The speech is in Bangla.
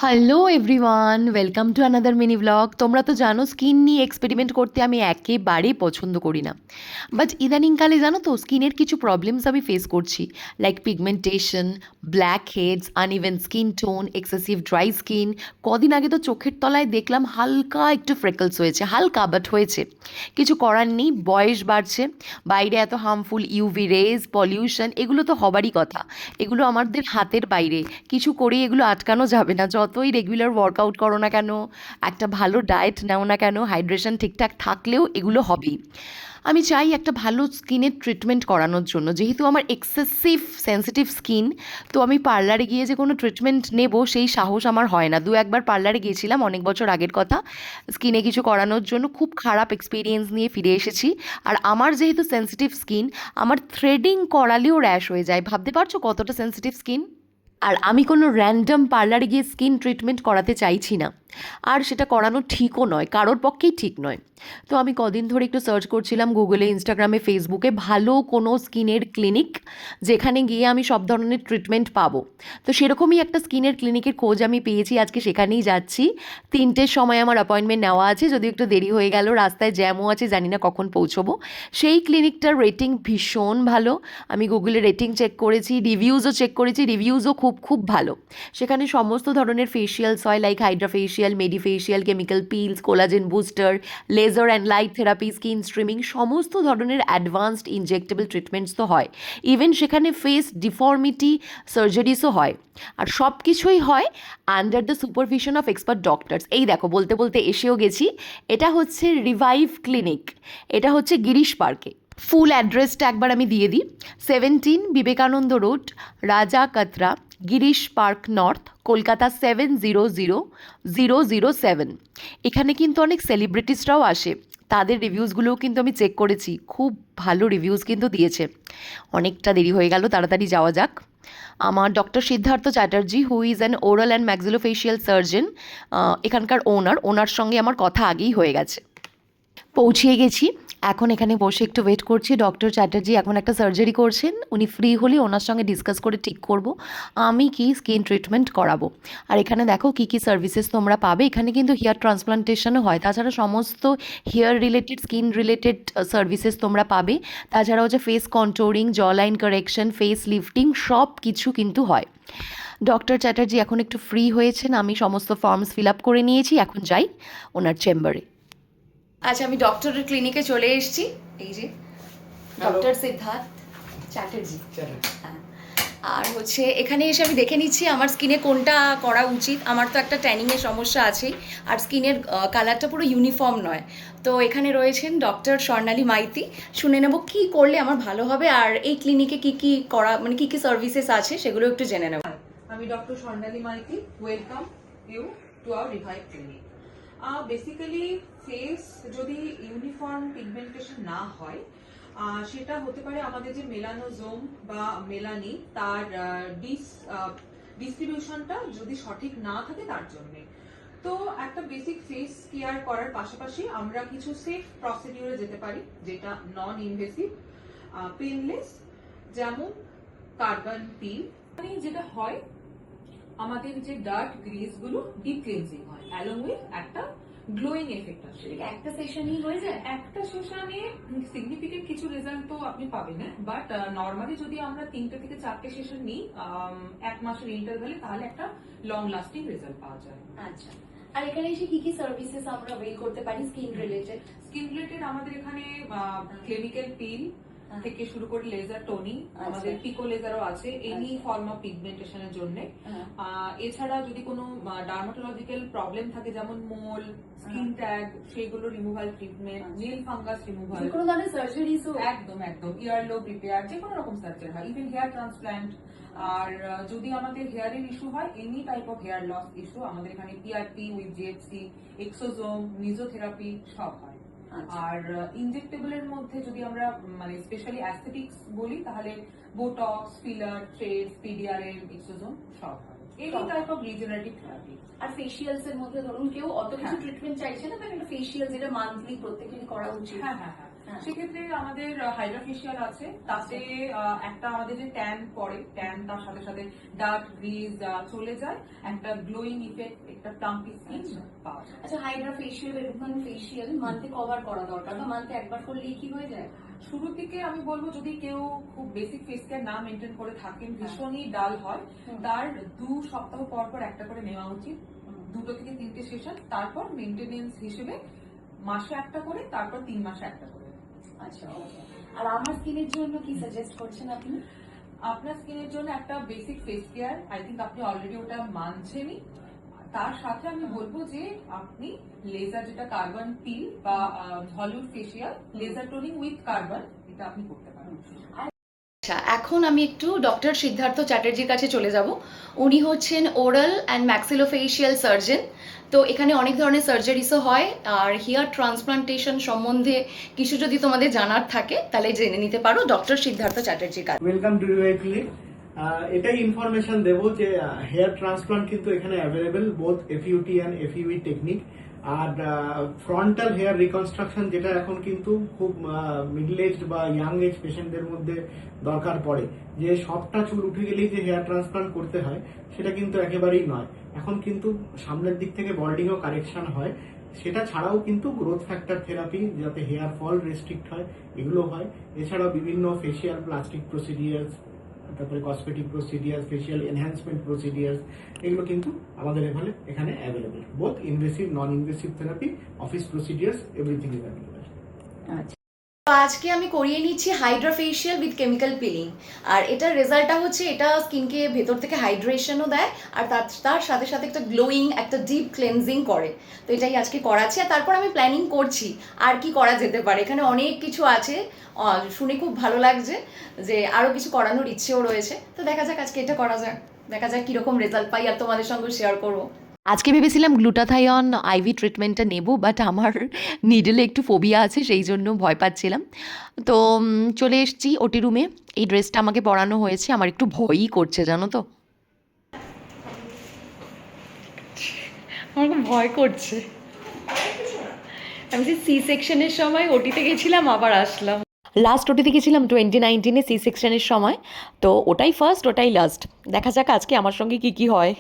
Hello everyone, welcome to another mini blog. তোমরা তো জানো স্কিন নিয়ে এক্সপেরিমেন্ট করতে আমি একেবারেই পছন্দ করি না। বাট ইদানিংকালে জানো তো স্কিনের কিছু প্রবলেমস আমি ফেস করছি, like pigmentation, blackheads, uneven skin tone, excessive dry skin. কদিন আগে তো চোখের তলায় দেখলাম হালকা একটু ফ্রেকলস হয়েছে, হালকা বাট হয়েছে। কিছু করার নেই, বয়স বাড়ছে, বাইরে এত হার্মফুল ইউভি রেজ, পলিউশন, এগুলো তো হবারই কথা। এগুলো আমাদের হাতের বাইরে, কিছু করেই এগুলো আটকানো যাবে না। যতই রেগুলার ওয়ার্কআউট করো না কেন, একটা ভালো ডায়েট নাও না কেন, হাইড্রেশন ঠিকঠাক থাকলেও এগুলো হবেই। আমি চাই একটা ভালো স্কিনের ট্রিটমেন্ট করানোর জন্য, যেহেতু আমার এক্সেসিভ সেন্সিটিভ স্কিন। তো আমি পার্লারে গিয়ে যে কোনো ট্রিটমেন্ট নেব সেই সাহস আমার হয় না। দু একবার পার্লারে গিয়েছিলাম, অনেক বছর আগের কথা, স্কিনে কিছু করানোর জন্য। খুব খারাপ এক্সপিরিয়েন্স নিয়ে ফিরে এসেছি। আর আমার যেহেতু সেন্সিটিভ স্কিন, আমার থ্রেডিং করালেও র্যাশ হয়ে যায়। ভাবতে পারছো কতটা সেন্সিটিভ স্কিন? আর আমি কোনো র্যান্ডম পার্লারে গিয়ে স্কিন ট্রিটমেন্ট করাতে চাইছি না। আর সেটা করানো ঠিকও নয়, কারোর পক্ষেই ঠিক নয়। তো আমি কদিন ধরে একটু সার্চ করছিলাম গুগলে, ইনস্টাগ্রামে, ফেসবুকে ভালো কোনো স্কিনের ক্লিনিক, যেখানে গিয়ে আমি সব ধরনের ট্রিটমেন্ট পাবো। তো সেরকমই একটা স্কিনের ক্লিনিকের খোঁজ আমি পেয়েছি, আজকে সেখানেই যাচ্ছি। 3টের সময় আমার অ্যাপয়েন্টমেন্ট নেওয়া আছে, যদিও একটু দেরি হয়ে গেল, রাস্তায় জ্যামও আছে, জানি না কখন পৌঁছবো। সেই ক্লিনিকটার রেটিং ভীষণ ভালো। আমি গুগলে রেটিং চেক করেছি, রিভিউজও চেক করেছি, রিভিউজও খুব খুব ভালো। সেখানে সমস্ত ধরনের ফেশিয়ালস হয়, like hydra facial, medi facial, chemical peels, collagen booster, laser and light therapy, skin streaming, সমস্ত ধরনের অ্যাডভান্সড ইনজেক্টেবল ট্রিটমেন্টস তো হয়। ইভেন সেখানে ফেস ডিফর্মিটি সার্জারিসও হয়। আর সব কিছুই হয় under the supervision of expert doctors. এই দেখো, বলতে বলতে এসেও গেছি। এটা হচ্ছে রিভাইভ ক্লিনিক, এটা হচ্ছে গিরিশ পার্কে। ফুল অ্যাড্রেসটা একবার আমি দিয়ে দিই: 17 বিবেকানন্দ রোড, রাজা কাতরা, গিরিশ পার্ক নর্থ, কলকাতা 700007। এখানে কিন্তু অনেক সেলিব্রিটিসরাও আসে, তাদের রিভিউজগুলোও কিন্তু আমি চেক করেছি, খুব ভালো রিভিউজ কিন্তু দিয়েছে। অনেকটা দেরি হয়ে গেল, তাড়াতাড়ি যাওয়া যাক। আমার doctor Siddhartha Chatterjee, who is an oral and maxillofacial surgeon, এখানকার ওনার সঙ্গে আমার কথা আগেই হয়ে গেছে। পৌঁছিয়ে গেছি, এখন এখানে বসে একটু ওয়েট করছি। ডক্টর চ্যাটার্জি এখন একটা সার্জারি করছেন, উনি ফ্রি হলে ওনার সঙ্গে ডিসকাস করে ঠিক করব আমি কি স্কিন ট্রিটমেন্ট করাবো। আর এখানে দেখো কী কী সার্ভিসেস তোমরা পাবে। এখানে কিন্তু হেয়ার ট্রান্সপ্লান্টেশনও হয়, তাছাড়া সমস্ত hair related, skin related services তোমরা পাবে। তাছাড়াও যে face controlling, jawline correction, face lifting, সব কিছু কিন্তু হয়। ডক্টর চ্যাটার্জি এখন একটু ফ্রি হয়েছেন, আমি সমস্ত ফর্মস ফিল আপ করে নিয়েছি, এখন যাই ওনার চেম্বারে। আচ্ছা, আমি ডক্টরের ক্লিনিকে চলে এসেছি। এই যে ডক্টর সিদ্ধার্থ চ্যাটার্জি। হ্যাঁ, আর হচ্ছে এখানে এসে আমি দেখে নিচ্ছি আমার স্কিনে কোনটা করা উচিত। আমার তো একটা ট্যানিংয়ের সমস্যা আছেই, আর স্কিনের কালারটা পুরো ইউনিফর্ম নয়। তো এখানে রয়েছেন ডক্টর স্বর্ণালী মাইতি, শুনে নেব কি করলে আমার ভালো হবে, আর এই ক্লিনিকে কি কি করা, মানে কি কি সার্ভিসেস আছে সেগুলো একটু জেনে নেব। আমি doctor Swarnali Maiti, welcome you to our Revive clinic. Basically face যদি ইউনিফর্ম পিগমেন্টেশন না হয়, সেটা হতে পারে আমাদের যে মেলানোজোম বা মেলানি, তার ডিস্ট্রিবিউশনটা যদি সঠিক না থাকে তার জন্য। তো একটা বেসিক ফেস কেয়ার করার পাশাপাশি আমরা কিছু সেফ প্রসিডিউরে যেতে পারি, যেটা নন ইনভেসিভ, পেনলেস, যেমন কার্বন পিল। যেটা হয়, আমাদের যে ডার্ক গ্রিজ গুলো ডিপ ক্লিনজিং হয়, অ্যালং উইথ একটা গ্লোয়িং এফেক্ট আসে। একটা সেশনই হয়ে যায়? একটা সেশনে সিগনিফিকেন্ট কিছু রেজাল্ট তো আপনি পাবেন না, বাট নর্মালি যদি আমরা 3টে থেকে 4টে সেশন নিই 1 মাসের ইন্টারভ্যালে, তাহলে একটা লং লাস্টিং রেজাল্ট পাওয়া যায়। আচ্ছা, আর এখানে এসে কি কি সার্ভিসেস আমরা অ্যাভেল করতে পারি স্কিন রিলেটেড? স্কিন রিলেটেড আমাদের এখানে কেমিক্যাল পিল থেকে শুরু করে লেজার টোনিং, আমাদের পিকো লেজারও আছে এনি ফর্ম অফ পিগমেন্টেশনের জন্য। এছাড়া যদি কোনো ডার্মাটোলজিক্যাল প্রবলেম থাকে, যেমন মোল, স্কিন ট্যাগ, সেগুলো removal treatment, nail fungus removal, কোনো ধরনের সার্জারিসও? একদম একদম, ইয়ারলোব রিপেয়ার, যে কোনো রকম সার্জারি হয়, ইভেন হেয়ার ট্রান্সপ্ল্যান্ট। আর যদি আমাদের হেয়ারের ইস্যু হয়, any type of hair loss issue, আমাদের এখানে PRP with GFC, exosome, mesotherapy সব হয়। আর ইনজেক্টেবলের মধ্যে যদি আমরা মানে স্পেশালি অ্যাস্থেটিক্স বলি, তাহলে বোটক্স, ফিলার, ট্রেস, পিডিআরএল, এক্সোজোম সব হয়। এই টাইপ অফ রিজেনারেটিভ থেরাপি। আর ফেশিয়ালস এর মধ্যে ধরুন কেউ অত কিছু ট্রিটমেন্ট চাইছে না, তাহলে ফেশিয়াল যেটা মান্থলি প্রত্যেকেরই করা উচিত। হ্যাঁ হ্যাঁ হ্যাঁ, হ্যাঁ। সেক্ষেত্রে আমাদের হাইড্রা ফেশিয়াল আছে, তাতে একটা আমাদের যে ট্যান পড়ে, ট্যান তার সাথে সাথে ডার্ক গ্রিজ চলে যায়, একটা গ্লোয়িং ইফেক্ট, একটা প্লাম্পি স্কিন পাওয়া যায়। আচ্ছা, হাইড্রা ফেশিয়াল এরকম ফেশিয়াল মান্থে কভার করা দরকার, বা মান্থে একবার করলেই কি হয়ে যায়? শুরুর দিকে আমি বলবো যদি কেউ খুব বেসিক ফেস কেয়ার না মেনটেন করে থাকেন, ভীষণই ডাল হয়, তার 2 সপ্তাহ পর পর একটা করে নেওয়া উচিত, 2 থেকে 3টে সেশন, তারপর মেনটেনেন্স হিসেবে মাসে একটা করে, তারপর 3 মাসে একটা করে। আচ্ছা, ওকে। আর আমার স্কিনের জন্য কি সাজেস্ট করছেন আপনি? আপনার স্কিনের জন্য একটা basic face care, I think আপনি অলরেডি ওটা মানছেনই। তার সাথে আমি বলবো যে আপনি লেজার, যেটা কার্বন পিল বা Hollywood facial, laser toning with carbon, এটা আপনি করতে পারেন। আচ্ছা, এখন আমি একটু ডক্টর সিদ্ধার্থ চ্যাটার্জির কাছে চলে যাব। উনি হচ্ছেন ওরাল অ্যান্ড ম্যাক্সিলোফেশিয়াল সার্জন। তো এখানে অনেক ধরনের সার্জারিসও হয়, আর হেয়ার ট্রান্সপ্লান্টেশন সম্বন্ধে কিছু যদি তোমাদের জানার থাকে তাহলে জেনে নিতে পারো ডক্টর সিদ্ধার্থ চ্যাটার্জির কাছে। Welcome to your clinic. এটাই ইনফরমেশন দেবো যে হেয়ার ট্রান্সপ্লান্ট কিন্তু এখানে available, both FUT and FUE technique. আর ফ্রন্টাল হেয়ার রিকনস্ট্রাকশন, যেটা এখন কিন্তু খুব মিডল এজড বা ইয়াং এজ পেশেন্টদের মধ্যে দরকার পড়ে, যে সবটা চুল উঠে গেলেই যে হেয়ার ট্রান্সপ্লান্ট করতে হয়, সেটা কিন্তু একেবারেই নয়। এখন কিন্তু সামনের দিক থেকে বল্ডিংও কারেকশন হয়, সেটা ছাড়াও কিন্তু গ্রোথ ফ্যাক্টর থেরাপি, যাতে হেয়ার ফল রেস্ট্রিক্ট হয়, এগুলো হয়। এছাড়াও বিভিন্ন ফেশিয়াল প্লাস্টিক প্রসিডিয়ার্স, তারপরে cosmetic procedures, facial enhancement procedures, এগুলো কিন্তু আমাদের এখানে available. Both invasive, non invasive therapy, office procedures, everything is available. আচ্ছা, তো আজকে আমি করিয়ে নিচ্ছি hydra facial with chemical peeling. আর এটার রেজাল্টটা হচ্ছে এটা স্কিনকে ভেতর থেকে হাইড্রেশনও দেয়, আর তার সাথে সাথে একটা গ্লোয়িং, একটা ডিপ ক্লেনজিং করে। তো এটাই আজকে করাচ্ছি। আর তারপর আমি প্ল্যানিং করছি আর কি করা যেতে পারে। এখানে অনেক কিছু আছে, শুনে খুব ভালো লাগছে যে আরও কিছু করানোর ইচ্ছেও রয়েছে। তো দেখা যাক আজকে এটা করা যাক, দেখা যাক কীরকম রেজাল্ট পাই, আর তোমাদের সঙ্গে শেয়ার করবো। আজকে ভেবেছিলাম গ্লুটাথাইন আইভি ট্রিটমেন্টটা নেব, বাট আমার নিডলে একটু ফোবিয়া আছে, সেই জন্য ভয় পাচ্ছিলাম। তো চলে এসেছি ওটি রুমে। এই ড্রেসটা আমাকে পরানো হয়েছে, আমার একটু ভয়ই করছে জানো তো, আমার খুব ভয় করছে। আমি সি সেকশনের সময় ওটিতে গেছিলাম, আবার আসলাম। লাস্ট ওটিতে গেছিলাম 2019-এ সি সেকশনের সময়। তো ওটাই ফার্স্ট, ওটাই লাস্ট। দেখা যাক আজকে আমার সঙ্গে কি কি হয়।